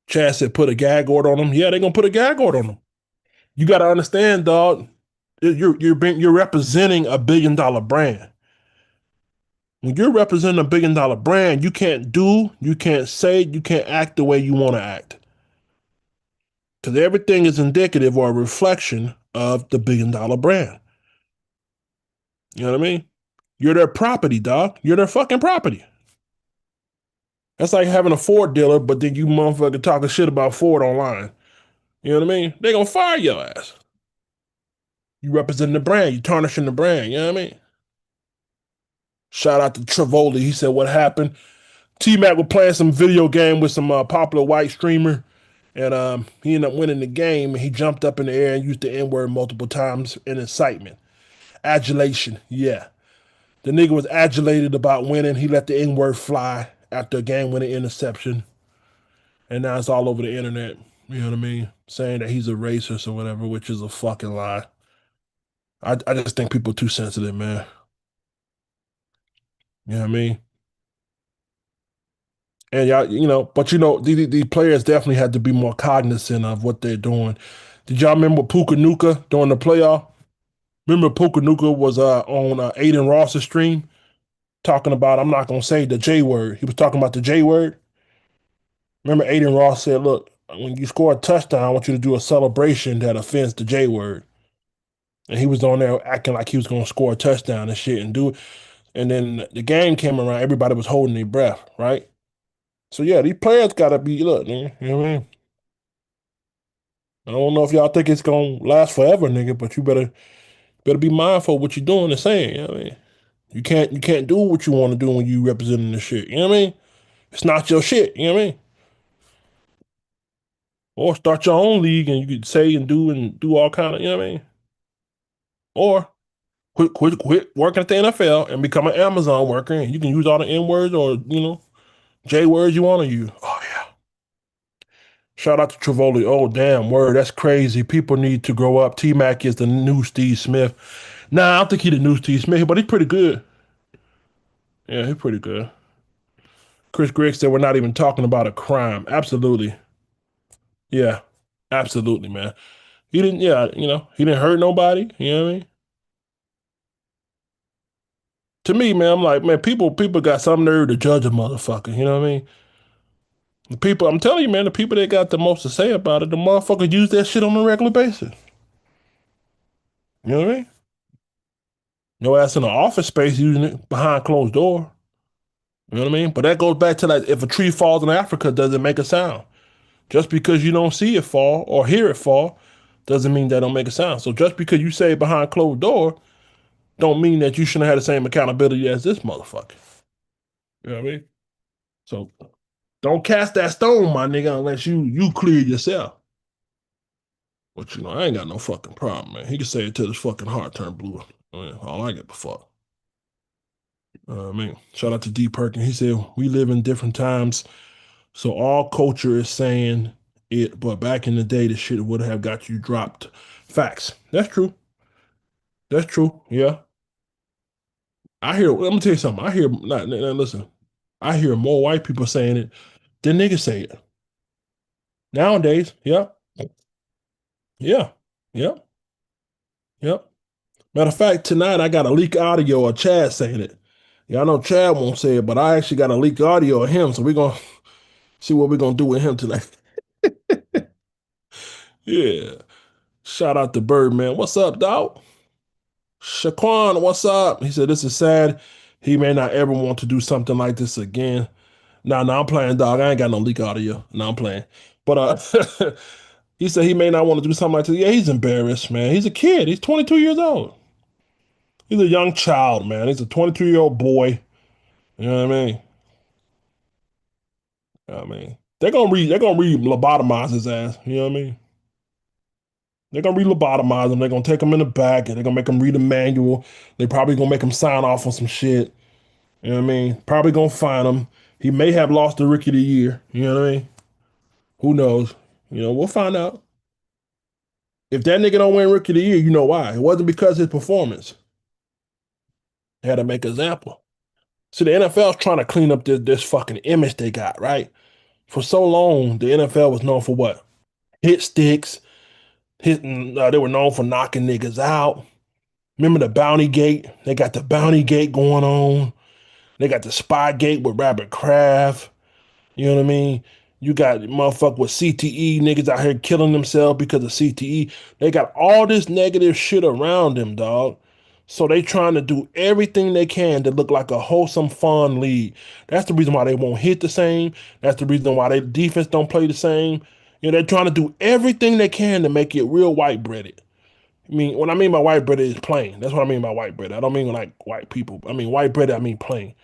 Chad said put a gag order on him. Yeah, they gonna put a gag order on him. You gotta understand, dog. You're representing a $1 billion brand. When you're representing a $1 billion brand, you can't do, you can't say, you can't act the way you want to act. Because everything is indicative or a reflection of the $1 billion brand. You know what I mean? You're their property, dog. You're their fucking property. That's like having a Ford dealer, but then you motherfucker talking shit about Ford online. You know what I mean? They gonna fire your ass. You representing the brand. You tarnishing the brand. You know what I mean? Shout out to Travoli. He said, what happened? T-Mac was playing some video game with some popular white streamer, and he ended up winning the game, and he jumped up in the air and used the N-word multiple times in excitement. Adulation, yeah. The nigga was adulated about winning. He let the N-word fly after a game-winning interception, and now it's all over the internet. You know what I mean? Saying that he's a racist or whatever, which is a fucking lie. I just think people are too sensitive, man. You know what I mean? And y'all, but these players definitely had to be more cognizant of what they're doing. Did y'all remember Puka Nuka during the playoff? Remember Puka Nuka was on Aiden Ross's stream talking about, I'm not gonna say the J word. He was talking about the J word. Remember Aiden Ross said, look, when you score a touchdown, I want you to do a celebration that offends the J word. And he was on there acting like he was gonna score a touchdown and shit and do it. And then the game came around, everybody was holding their breath, right? So yeah, these players gotta be, look, man, you know what I mean? I don't know if y'all think it's gonna last forever, nigga, but you better be mindful of what you're doing and saying, you know what I mean? You can't do what you want to do when you representing the shit, you know what I mean? It's not your shit, you know what I mean? Or start your own league and you could say and do all kind of, you know what I mean? Or quit working at the NFL and become an Amazon worker and you can use all the N words or, J words you want to use. Oh yeah. Shout out to Trivoli. Oh damn, word, that's crazy. People need to grow up. T Mac is the new Steve Smith. Nah, I don't think he the new Steve Smith, but he's pretty good. Yeah, he's pretty good. Chris Gregg said we're not even talking about a crime. Absolutely. Yeah. Absolutely, man. He didn't, yeah, he didn't hurt nobody. You know what I mean? To me, man, I'm like, man, people got some nerve to judge a motherfucker. You know what I mean? The people, I'm telling you, man, the people that got the most to say about it, the motherfuckers use that shit on a regular basis. You know what I mean? No ass in the office space using it behind closed door. You know what I mean? But that goes back to like if a tree falls in Africa, does it make a sound? Just because you don't see it fall or hear it fall, doesn't mean that don't make a sound. So just because you say it behind closed door, don't mean that you shouldn't have the same accountability as this motherfucker. You know what I mean? So don't cast that stone, my nigga, unless you clear yourself. But I ain't got no fucking problem, man. He can say it till his fucking heart turn blue. I mean, all I get the fuck. I mean, shout out to D Perkin. He said we live in different times, so all culture is saying it. But back in the day, the shit would have got you dropped. Facts. That's true. That's true. Yeah. I hear. Let me tell you something. I hear. Listen. I hear more white people saying it than niggas say it nowadays. Yeah. Yeah. Yeah. Yeah. Matter of fact, tonight I got a leak audio of Chad saying it. Yeah, I know Chad won't say it, but I actually got a leak audio of him, so we're gonna see what we're gonna do with him tonight. Yeah. Shout out to Birdman. What's up, dog? Shaquan, what's up? He said this is sad. He may not ever want to do something like this again. Nah, I'm playing, dog. I ain't got no leak audio. No, I'm playing. But he said he may not want to do something like this. Yeah, he's embarrassed, man. He's a kid. He's 22 years old. He's a young child, man. He's a 22-year-old boy. You know what I mean? They're gonna lobotomize his ass. You know what I mean? They're gonna re-lobotomize him. They're gonna take him in the back and they're gonna make him read a manual. They probably gonna make him sign off on some shit. You know what I mean? Probably gonna fine him. He may have lost the rookie of the year. You know what I mean? Who knows? We'll find out. If that nigga don't win rookie of the year, you know why? It wasn't because of his performance. They had to make an example. See, the NFL's trying to clean up this fucking image they got, right? For so long, the NFL was known for what? Hit sticks, hitting, they were known for knocking niggas out. Remember the Bounty Gate? They got the Bounty Gate going on. They got the Spy Gate with Robert Kraft. You know what I mean? You got motherfucker with CTE niggas out here killing themselves because of CTE. They got all this negative shit around them, dog. So they trying to do everything they can to look like a wholesome, fun league. That's the reason why they won't hit the same. That's the reason why their defense don't play the same. They're trying to do everything they can to make it real white breaded. I mean, what I mean by white breaded is plain. That's what I mean by white bread. I don't mean like white people. I mean white bread. I mean plain.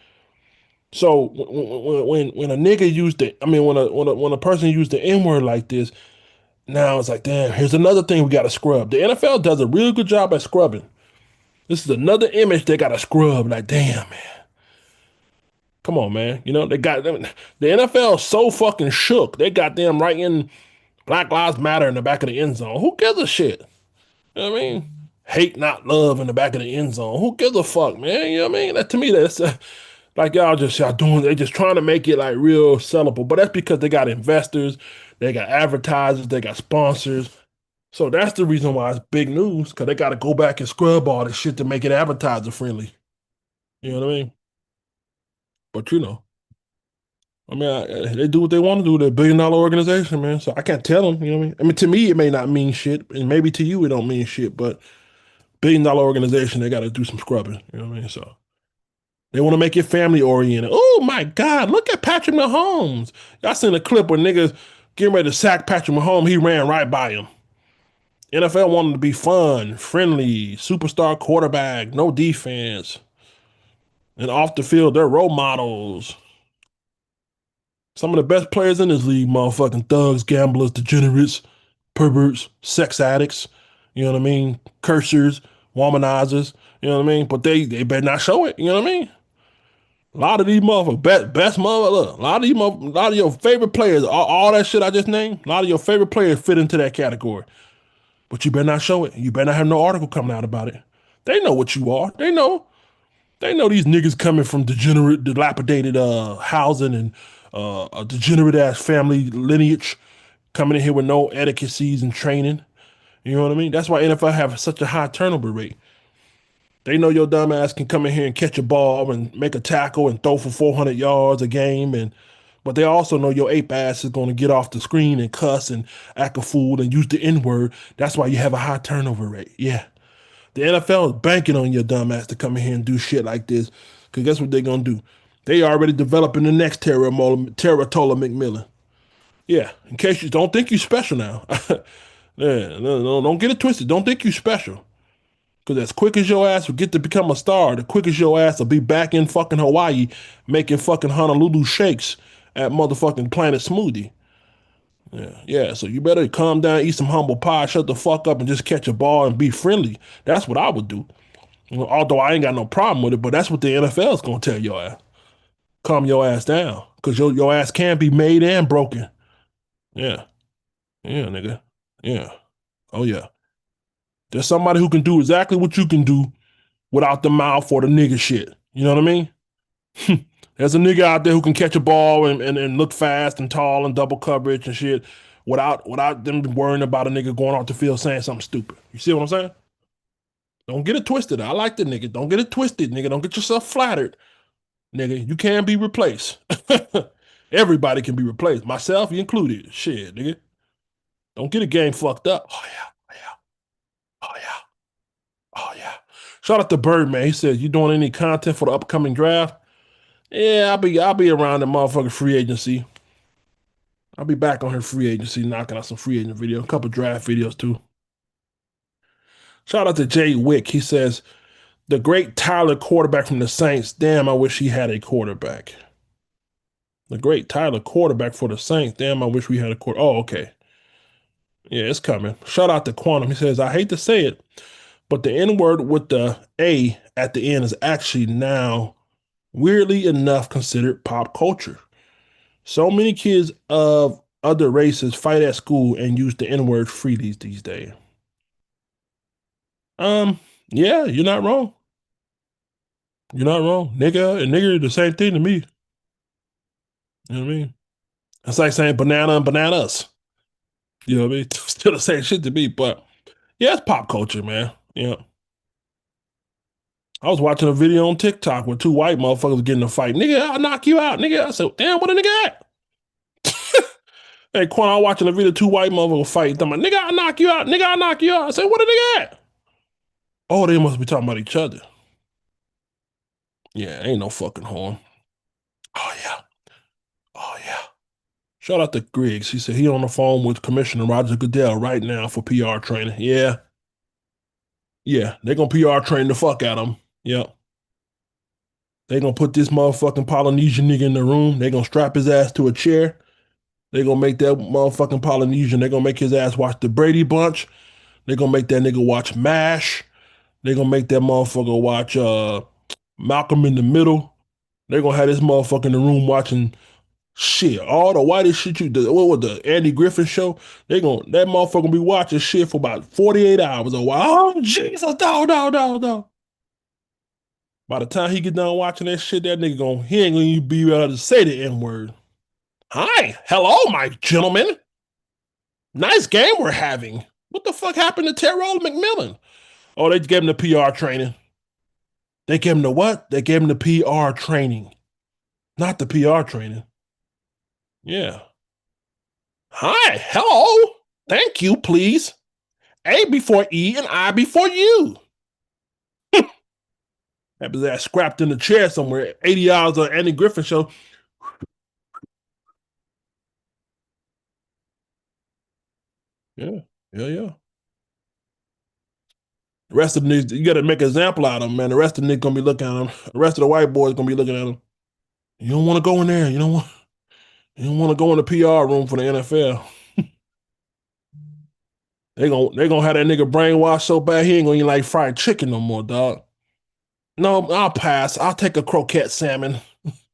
So when a nigga used it, I mean when a person used the N word like this, now it's like, damn. Here's another thing we got to scrub. The NFL does a real good job at scrubbing. This is another image they got to scrub. Like, damn, man, come on, man. They got them. The NFL is so fucking shook. They got them right in Black Lives Matter in the back of the end zone. Who gives a shit? You know what I mean? Hate not love in the back of the end zone. Who gives a fuck, man? You know what I mean? That to me, that's like y'all doing. They just trying to make it like real sellable. But that's because they got investors, they got advertisers, they got sponsors. So that's the reason why it's big news, because they got to go back and scrub all this shit to make it advertiser friendly. You know what I mean? But I mean, they do what they want to do. They're $1 billion organization, man. So I can't tell them. You know what I mean? I mean, to me, it may not mean shit, and maybe to you, it don't mean shit. But $1 billion organization, they got to do some scrubbing. You know what I mean? So they want to make it family oriented. Oh my God, look at Patrick Mahomes. Y'all seen a clip where niggas getting ready to sack Patrick Mahomes. He ran right by him. NFL wanted to be fun, friendly, superstar quarterback, no defense, and off the field, they're role models. Some of the best players in this league, motherfucking thugs, gamblers, degenerates, perverts, sex addicts, you know what I mean? Cursors, womanizers, you know what I mean? But they better not show it, you know what I mean? A lot of these motherfuckers, best mother, look, a lot of your favorite players, all that shit I just named, a lot of your favorite players fit into that category. But you better not show it. You better not have no article coming out about it. They know what you are. They know. They know these niggas coming from degenerate, dilapidated housing and a degenerate ass family lineage, coming in here with no etiquettes and training. You know what I mean? That's why NFL have such a high turnover rate. They know your dumb ass can come in here and catch a ball and make a tackle and throw for 400 yards a game, and but they also know your ape ass is going to get off the screen and cuss and act a fool and use the N word. That's why you have a high turnover rate. Yeah. The NFL is banking on your dumb ass to come in here and do shit like this. Because guess what they're going to do? They already developing the next Tetairoa McMillan. Yeah, in case you don't think you special now. Yeah, no, don't get it twisted. Don't think you special. Because as quick as your ass will get to become a star, the quickest your ass will be back in fucking Hawaii making fucking Honolulu shakes at motherfucking Planet Smoothie. Yeah, yeah. So you better calm down, eat some humble pie, shut the fuck up, and just catch a ball and be friendly. That's what I would do. Although I ain't got no problem with it, but that's what the NFL is gonna tell your ass. Calm your ass down. Cause your ass can be made and broken. Yeah. Yeah, nigga. Yeah. Oh yeah. There's somebody who can do exactly what you can do without the mouth or the nigga shit. You know what I mean? There's a nigga out there who can catch a ball and look fast and tall and double coverage and shit without them worrying about a nigga going off the field saying something stupid. You see what I'm saying? Don't get it twisted. I like the nigga. Don't get it twisted, nigga. Don't get yourself flattered. Nigga, you can be replaced. Everybody can be replaced, myself included. Shit, nigga. Don't get a game fucked up. Oh yeah, oh yeah, oh yeah, oh yeah. Shout out to Birdman. He says, "You doing any content for the upcoming draft?" Yeah, I'll be around the motherfucking free agency. I'll be back on her free agency, knocking out some free agent video, a couple draft videos too. Shout out to Jay Wick. He says, "The great Tyler quarterback from the Saints. Damn, I wish he had a quarterback." The great Tyler quarterback for the Saints. Damn, I wish we had a quarter. Oh, okay. Yeah, it's coming. Shout out to Quantum. He says, "I hate to say it, but the N word with the A at the end is actually now, weirdly enough, considered pop culture. So many kids of other races fight at school and use the N word freely these days." Um, yeah, you're not wrong. You're not wrong. Nigga and nigger the same thing to me. You know what I mean? It's like saying banana and bananas. You know what I mean? Still the same shit to me, but yeah, it's pop culture, man. Yeah. I was watching a video on TikTok where two white motherfuckers getting a fight. Nigga, I'll knock you out, nigga. I said, damn, what a nigga at? Hey, Quan, I was watching a video, two white motherfuckers fight. I'm like, nigga, I'll knock you out. Nigga, I'll knock you out. I said, what a nigga at? Oh, they must be talking about each other. Yeah, ain't no fucking horn. Oh, yeah. Oh, yeah. Shout out to Griggs. He said he on the phone with Commissioner Roger Goodell right now for PR training. Yeah. Yeah. They gonna PR train the fuck out of him. Yep. They gonna put this motherfucking Polynesian nigga in the room. They gonna strap his ass to a chair. They gonna make that motherfucking Polynesian. They gonna make his ass watch the Brady Bunch. They gonna make that nigga watch MASH. They gonna make that motherfucker watch Malcolm in the Middle. They gonna have this motherfucker in the room watching shit. All the whitest shit what was the Andy Griffin show? That motherfucker gonna be watching shit for about 48 hours a while. Oh Jesus, no, no, no, no. By the time he get done watching that shit, that nigga he ain't gonna even be able to say the N-word. Hi, hello, my gentlemen. Nice game we're having. What the fuck happened to Tetairoa McMillan? Oh, they gave him the PR training. They gave him the what? They gave him the PR training, not the PR training. Yeah. Hi, hello. Thank you, please. A before E and I before you. That was that scrapped in the chair somewhere. 80 hours on Andy Griffin show. Yeah, yeah, yeah. The rest of the niggas, you got to make an example out of them, man. The rest of the niggas gonna be looking at them. The rest of the white boys gonna be looking at them. You don't want to go in there. You don't want. You don't want to go in the PR room for the NFL. They gonna have that nigga brainwashed so bad he ain't gonna eat like fried chicken no more, dog. No, I'll pass. I'll take a croquette salmon.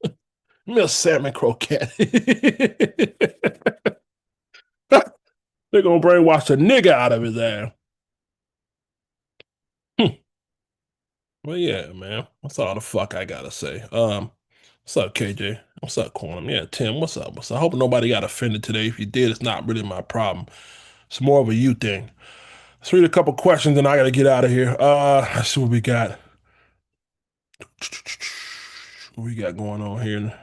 Give me a salmon croquette. They're gonna brainwash a nigga out of his ass. Hmm. Well, yeah, man. That's all the fuck I gotta say. What's up, KJ? What's up, Quantum? Yeah, Tim. What's up? I hope nobody got offended today. If you did, it's not really my problem. It's more of a you thing. Let's read a couple questions and I gotta get out of here. Let's see what we got. What we got going on here?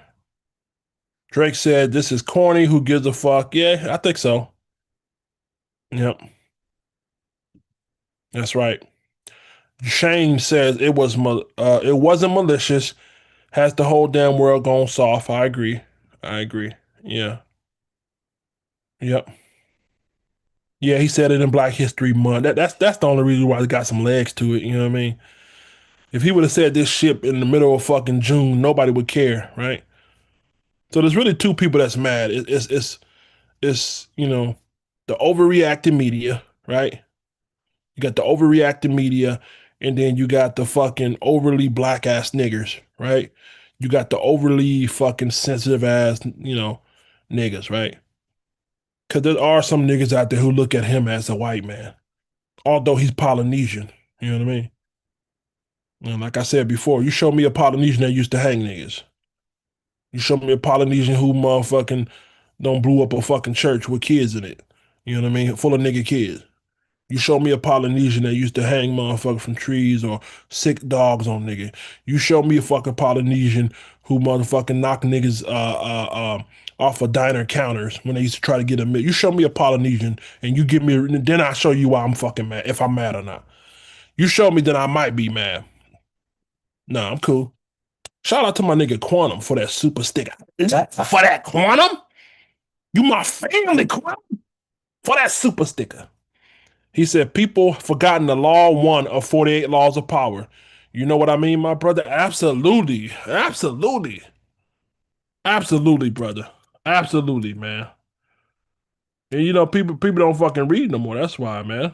Drake said, "This is corny. Who gives a fuck?" Yeah, I think so. Yep, that's right. Shane says it wasn't malicious. Has the whole damn world gone soft? I agree. I agree. Yeah. Yep. Yeah, he said it in Black History Month. That's the only reason why it got some legs to it. You know what I mean? If he would have said this shit in the middle of fucking June, nobody would care, right? So there's really two people that's mad. It's the overreacting media, right? You got the overreacting media, and then you got the fucking overly black ass niggers, right? You got the overly fucking sensitive ass, niggas, right? Because there are some niggas out there who look at him as a white man, although he's Polynesian. You know what I mean? And like I said before, you show me a Polynesian that used to hang niggas. You show me a Polynesian who motherfucking don't blew up a fucking church with kids in it. You know what I mean? Full of nigga kids. You show me a Polynesian that used to hang motherfuckers from trees or sick dogs on nigga. You show me a fucking Polynesian who motherfucking knock niggas off of diner counters when they used to try to get a meal. You show me a Polynesian and you give me, then I show you why I'm fucking mad, if I'm mad or not. You show me, then I might be mad. Nah, I'm cool. Shout out to my nigga Quantum for that super sticker. For that Quantum? You my family, Quantum. For that super sticker. He said, people forgotten the law one of 48 laws of power. You know what I mean, my brother? Absolutely. Absolutely. Absolutely, brother. Absolutely, man. And people don't fucking read no more. That's why, man.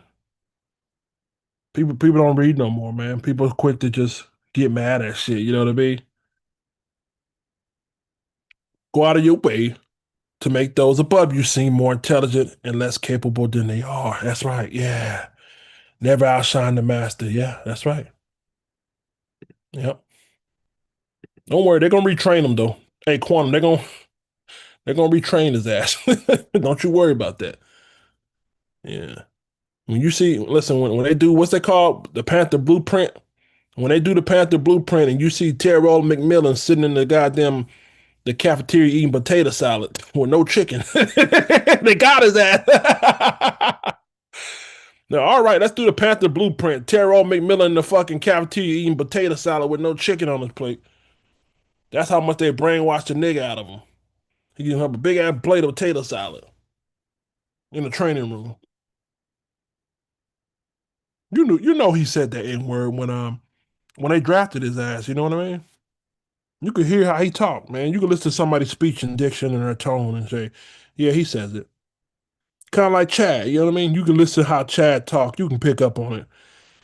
People don't read no more, man. People quick to just get mad at shit. You know what I mean? Go out of your way to make those above you seem more intelligent and less capable than they are. That's right. Yeah. Never outshine the master. Yeah, that's right. Yep. Don't worry, they're gonna retrain him though. Hey, Quantum, they're gonna retrain his ass. Don't you worry about that. Yeah. When you see, listen, when they do what's they called the Panther Blueprint, when they do the Panther Blueprint, and you see Tetairoa McMillan sitting in the cafeteria eating potato salad with no chicken, they got his ass. Now, all right, let's do the Panther Blueprint. Tetairoa McMillan in the fucking cafeteria eating potato salad with no chicken on his plate. That's how much they brainwashed the nigga out of him. He can have a big ass plate of potato salad in the training room. You know he said that N word when they drafted his ass. You know what I mean? You could hear how he talked, man. You could listen to somebody's speech and diction and their tone and say, "Yeah, he says it." Kind of like Chad. You know what I mean? You can listen to how Chad talk. You can pick up on it,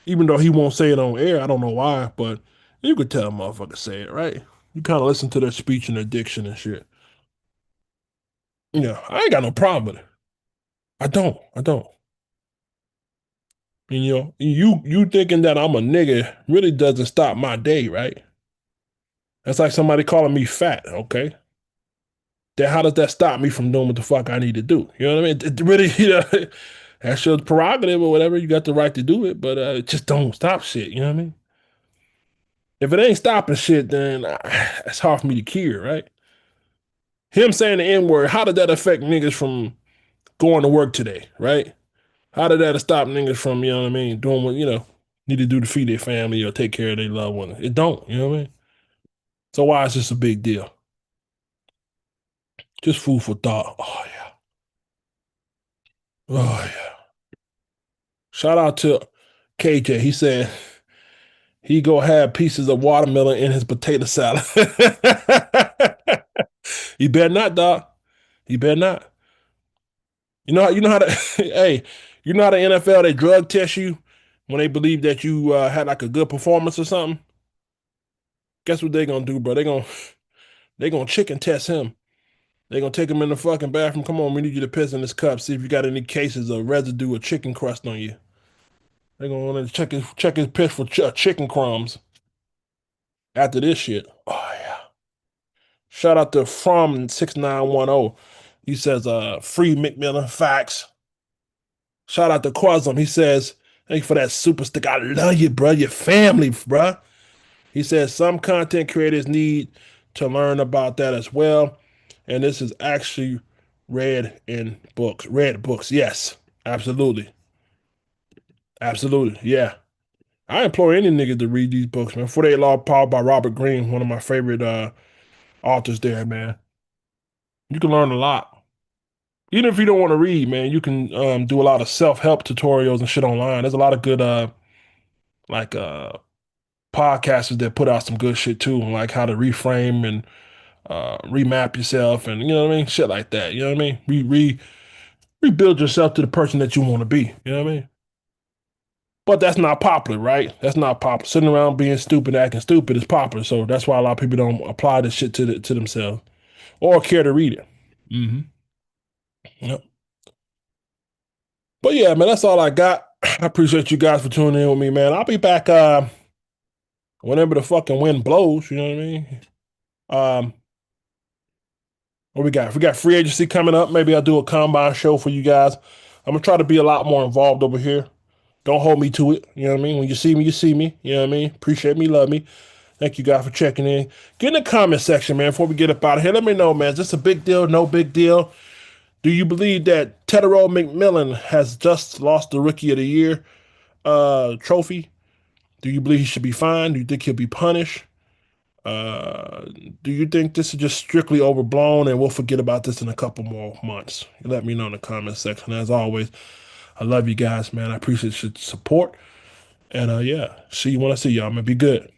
even though he won't say it on air. I don't know why, but you could tell a motherfucker say it, right? You kind of listen to their speech and their diction and shit. Yeah, I ain't got no problem with it. I don't. I don't. And, you thinking that I'm a nigga really doesn't stop my day, right? That's like somebody calling me fat, okay? Then how does that stop me from doing what the fuck I need to do? You know what I mean? It really, That's your prerogative or whatever. You got the right to do it, but just don't stop shit. You know what I mean? If it ain't stopping shit, then it's hard for me to cure, right? Him saying the N word, how did that affect niggas from going to work today, right? How did that stop niggas from, you know what I mean, doing what, need to do to feed their family or take care of their loved one? It don't, you know what I mean? So why is this a big deal? Just food for thought. Oh yeah. Oh yeah. Shout out to KJ. He said he go have pieces of watermelon in his potato salad. He better not, dog. He better not. You know how to hey, you know how the NFL they drug test you when they believe that you had like a good performance or something? Guess what they gonna do, bro? They gonna chicken test him. They gonna take him in the fucking bathroom. Come on, we need you to piss in this cup. See if you got any cases of residue of chicken crust on you. They gonna want to check his piss for chicken crumbs after this shit. Oh yeah. Shout out to from 6910. He says, free McMillan facts. Shout out to Quasum. He says, thank you for that super stick. I love you, bro. Your family, bro. He says some content creators need to learn about that as well. And this is actually read in books. Read books. Yes, absolutely. Absolutely. Yeah. I implore any nigga to read these books, man. 48 Law of Power by Robert Greene, one of my favorite authors there, man. You can learn a lot. Even if you don't want to read, man, you can do a lot of self-help tutorials and shit online. There's a lot of good like podcasters that put out some good shit too, like how to reframe and remap yourself and you know what I mean? Shit like that. You know what I mean? Rebuild yourself to the person that you want to be. You know what I mean? But that's not popular, right? That's not popular. Sitting around being stupid, acting stupid is popular. So that's why a lot of people don't apply this shit to themselves or care to read it. Hmm. Yep. But yeah, man, that's all I got. I appreciate you guys for tuning in with me, man. I'll be back whenever the fucking wind blows, you know what I mean? Um, what we got? If we got free agency coming up, maybe I'll do a combine show for you guys. I'm gonna try to be a lot more involved over here. Don't hold me to it. You know what I mean? When you see me, you see me. You know what I mean? Appreciate me, love me. Thank you guys for checking in. Get in the comment section, man, before we get up out of here. Let me know, man. Is this a big deal? No big deal? Do you believe that Tetairoa McMillan has just lost the Rookie of the Year trophy? Do you believe he should be fined? Do you think he'll be punished? Uh, do you think this is just strictly overblown and we'll forget about this in a couple more months? Let me know in the comment section. As always, I love you guys, man. I appreciate your support. And yeah, see you when I see y'all, man. Be good.